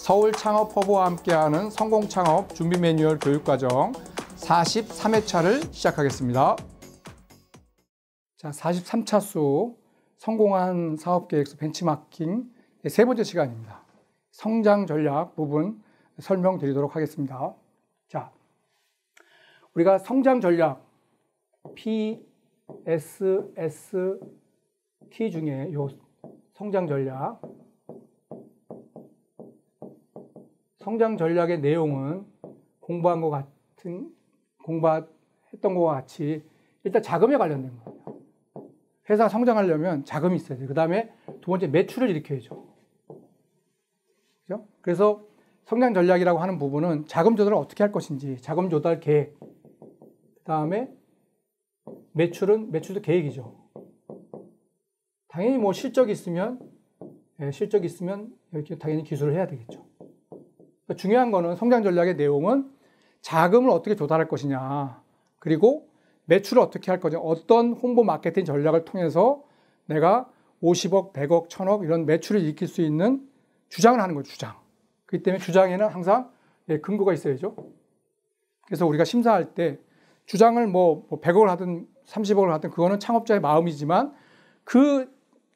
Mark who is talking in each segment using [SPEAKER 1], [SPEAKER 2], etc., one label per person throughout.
[SPEAKER 1] 서울 창업허브와 함께하는 성공창업 준비 매뉴얼 교육과정 43회차를 시작하겠습니다. 자, 43차 수 성공한 사업계획서 벤치마킹 세 번째 시간입니다. 성장 전략 부분 설명드리도록 하겠습니다. 자, 우리가 성장 전략 P, S, S, T 중에 요 성장 전략의 내용은 공부했던 것과 같이 일단 자금에 관련된 거예요. 회사가 성장하려면 자금이 있어야 돼요. 그 다음에 두 번째 매출을 일으켜야죠. 그죠? 그래서 성장 전략이라고 하는 부분은 자금 조달을 어떻게 할 것인지, 자금 조달 계획, 그 다음에 매출도 계획이죠. 당연히 뭐 실적이 있으면 이렇게 당연히 기술을 해야 되겠죠. 그러니까 중요한 거는 성장 전략의 내용은 자금을 어떻게 조달할 것이냐, 그리고 매출을 어떻게 할 거냐, 어떤 홍보 마케팅 전략을 통해서 내가 50억, 100억, 1000억 이런 매출을 일으킬 수 있는 주장을 하는 거죠, 주장. 그렇기 때문에 주장에는 항상 근거가 있어야죠. 그래서 우리가 심사할 때 주장을 뭐 100억을 하든 30억을 하든 그거는 창업자의 마음이지만 그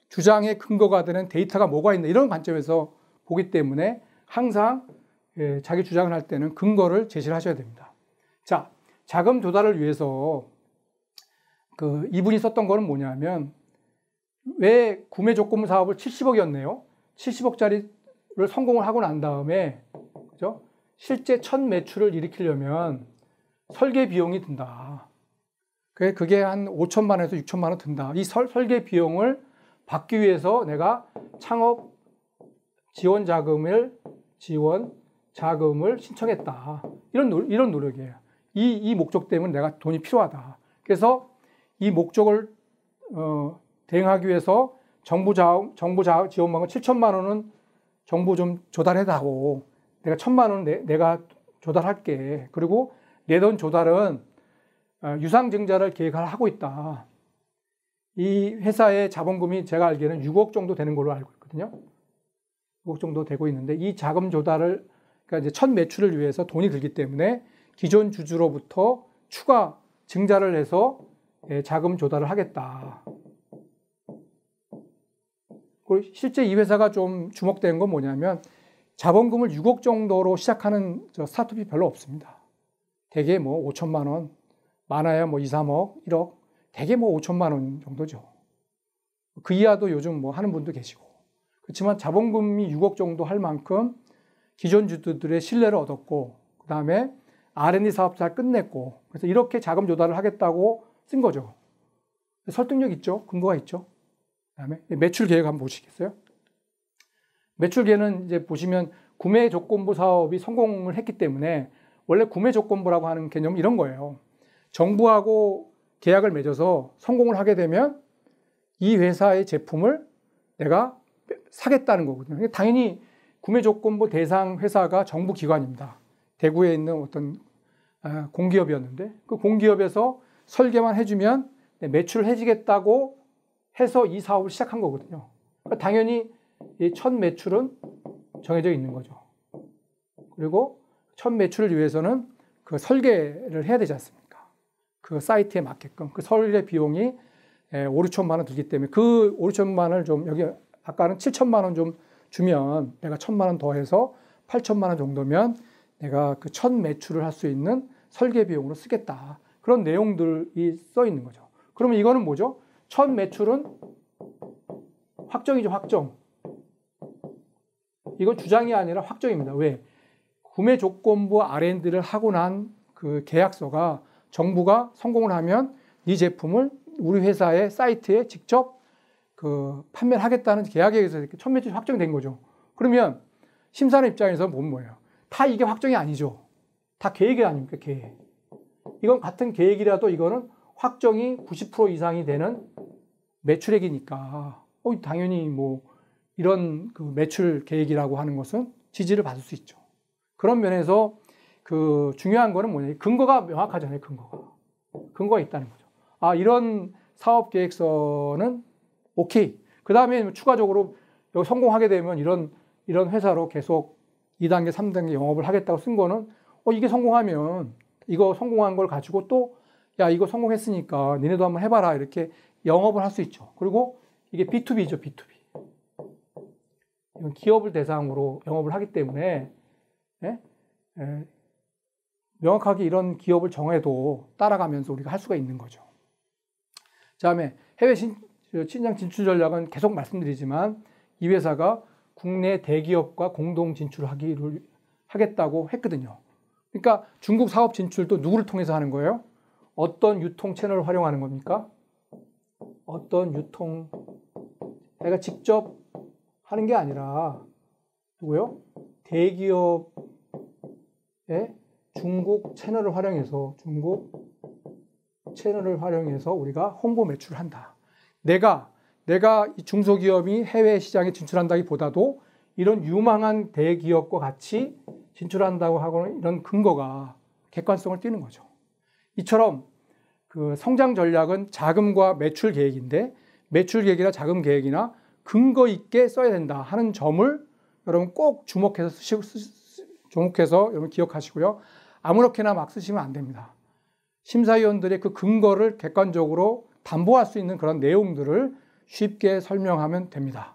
[SPEAKER 1] 주장의 근거가 되는 데이터가 뭐가 있나 이런 관점에서 보기 때문에 항상 자기 주장을 할 때는 근거를 제시를 하셔야 됩니다. 자, 자금 조달을 위해서 이분이 썼던 거는 뭐냐면 왜 구매 조건부 사업을 70억이었네요. 70억짜리를 성공을 하고 난 다음에 그죠? 실제 첫 매출을 일으키려면 설계 비용이 든다. 그게 한 5천만 원에서 6천만 원 든다. 이 설계 비용을 받기 위해서 내가 창업 지원 자금을 신청했다. 이런 노력이에요. 이 목적 때문에 내가 돈이 필요하다. 그래서 이 목적을 대응하기 위해서 정부 지원망은 7천만 원은 정부 좀 조달해다고, 내가 1,000만 원은 내가 조달할게. 그리고 내 돈 조달은 유상증자를 계획하고 있다. 이 회사의 자본금이 제가 알기에는 6억 정도 되는 걸로 알고 있거든요. 6억 정도 되고 있는데 이 자금 조달을, 그러니까 이제 첫 매출을 위해서 돈이 들기 때문에 기존 주주로부터 추가 증자를 해서 자금 조달을 하겠다. 그리고 실제 이 회사가 좀 주목된 건 뭐냐면 자본금을 6억 정도로 시작하는 스타트업이 별로 없습니다. 대개 뭐 5천만 원, 많아야 뭐 2, 3억, 1억, 대개 뭐 5천만 원 정도죠. 그 이하도 요즘 뭐 하는 분도 계시고. 그렇지만 자본금이 6억 정도 할 만큼 기존 주주들의 신뢰를 얻었고, 그 다음에 R&D 사업 잘 끝냈고, 그래서 이렇게 자금 조달을 하겠다고 쓴 거죠. 설득력 있죠? 근거가 있죠? 그 다음에 매출 계획 한번 보시겠어요? 매출 계획은 이제 보시면 구매 조건부 사업이 성공을 했기 때문에 원래 구매 조건부라고 하는 개념은 이런 거예요. 정부하고 계약을 맺어서 성공을 하게 되면 이 회사의 제품을 내가 사겠다는 거거든요. 당연히 구매 조건부 대상 회사가 정부 기관입니다. 대구에 있는 어떤 공기업이었는데 그 공기업에서 설계만 해주면 매출을 해주겠다고 해서 이 사업을 시작한 거거든요. 그러니까 당연히 이 첫 매출은 정해져 있는 거죠. 그리고 첫 매출을 위해서는 그 설계를 해야 되지 않습니까? 그 사이트에 맞게끔 그 설계 비용이 5, 6천만 원 들기 때문에 그 5, 6천만 원을 좀 여기 아까는 7천만 원 좀 주면 내가 1,000만 원 더해서 8천만 원 정도면 내가 그 첫 매출을 할 수 있는 설계 비용으로 쓰겠다. 그런 내용들이 써 있는 거죠. 그러면 이거는 뭐죠? 첫 매출은 확정이죠, 확정. 이건 주장이 아니라 확정입니다. 왜? 구매 조건부 R&D를 하고 난 그 계약서가 정부가 성공을 하면 이 제품을 우리 회사의 사이트에 직접 판매를 하겠다는 계약에 의해서 첫 매출이 확정된 거죠. 그러면 심사하는 입장에서 보면 뭐예요? 다 이게 확정이 아니죠. 다 계획이 아닙니까? 계획. 이건 같은 계획이라도 이거는 확정이 90% 이상이 되는 매출액이니까 당연히 뭐 이런 그 매출 계획이라고 하는 것은 지지를 받을 수 있죠. 그런 면에서 중요한 거는 뭐냐? 근거가 명확하잖아요. 근거가 있다는 거죠. 이런 사업 계획서는 오케이. 그 다음에 추가적으로 성공하게 되면 이런 회사로 계속 2단계, 3단계 영업을 하겠다고 쓴 거는 이게 성공하면 이거 성공한 걸 가지고 또 야, 이거 성공했으니까 니네도 한번 해봐라 이렇게 영업을 할 수 있죠. 그리고 이게 B2B죠, B2B. 이건 기업을 대상으로 영업을 하기 때문에 명확하게 이런 기업을 정해도 따라가면서 우리가 할 수가 있는 거죠. 다음에 해외 시장 진출 전략은 계속 말씀드리지만 이 회사가 국내 대기업과 공동 진출하기를 하겠다고 했거든요. 그러니까 중국 사업 진출도 누구를 통해서 하는 거예요? 어떤 유통 채널을 활용하는 겁니까? 어떤 유통, 내가 직접 하는 게 아니라 누구요? 대기업의 중국 채널을 활용해서 우리가 홍보 매출을 한다. 내가 이 중소기업이 해외 시장에 진출한다기보다도 이런 유망한 대기업과 같이 진출한다고 하고는 이런 근거가 객관성을 띠는 거죠. 이처럼 그 성장 전략은 자금과 매출 계획인데 매출 계획이나 자금 계획이나 근거 있게 써야 된다 하는 점을 여러분 꼭 주목해서 여러분 기억하시고요. 아무렇게나 막 쓰시면 안 됩니다. 심사위원들의 그 근거를 객관적으로 담보할 수 있는 그런 내용들을 쉽게 설명하면 됩니다.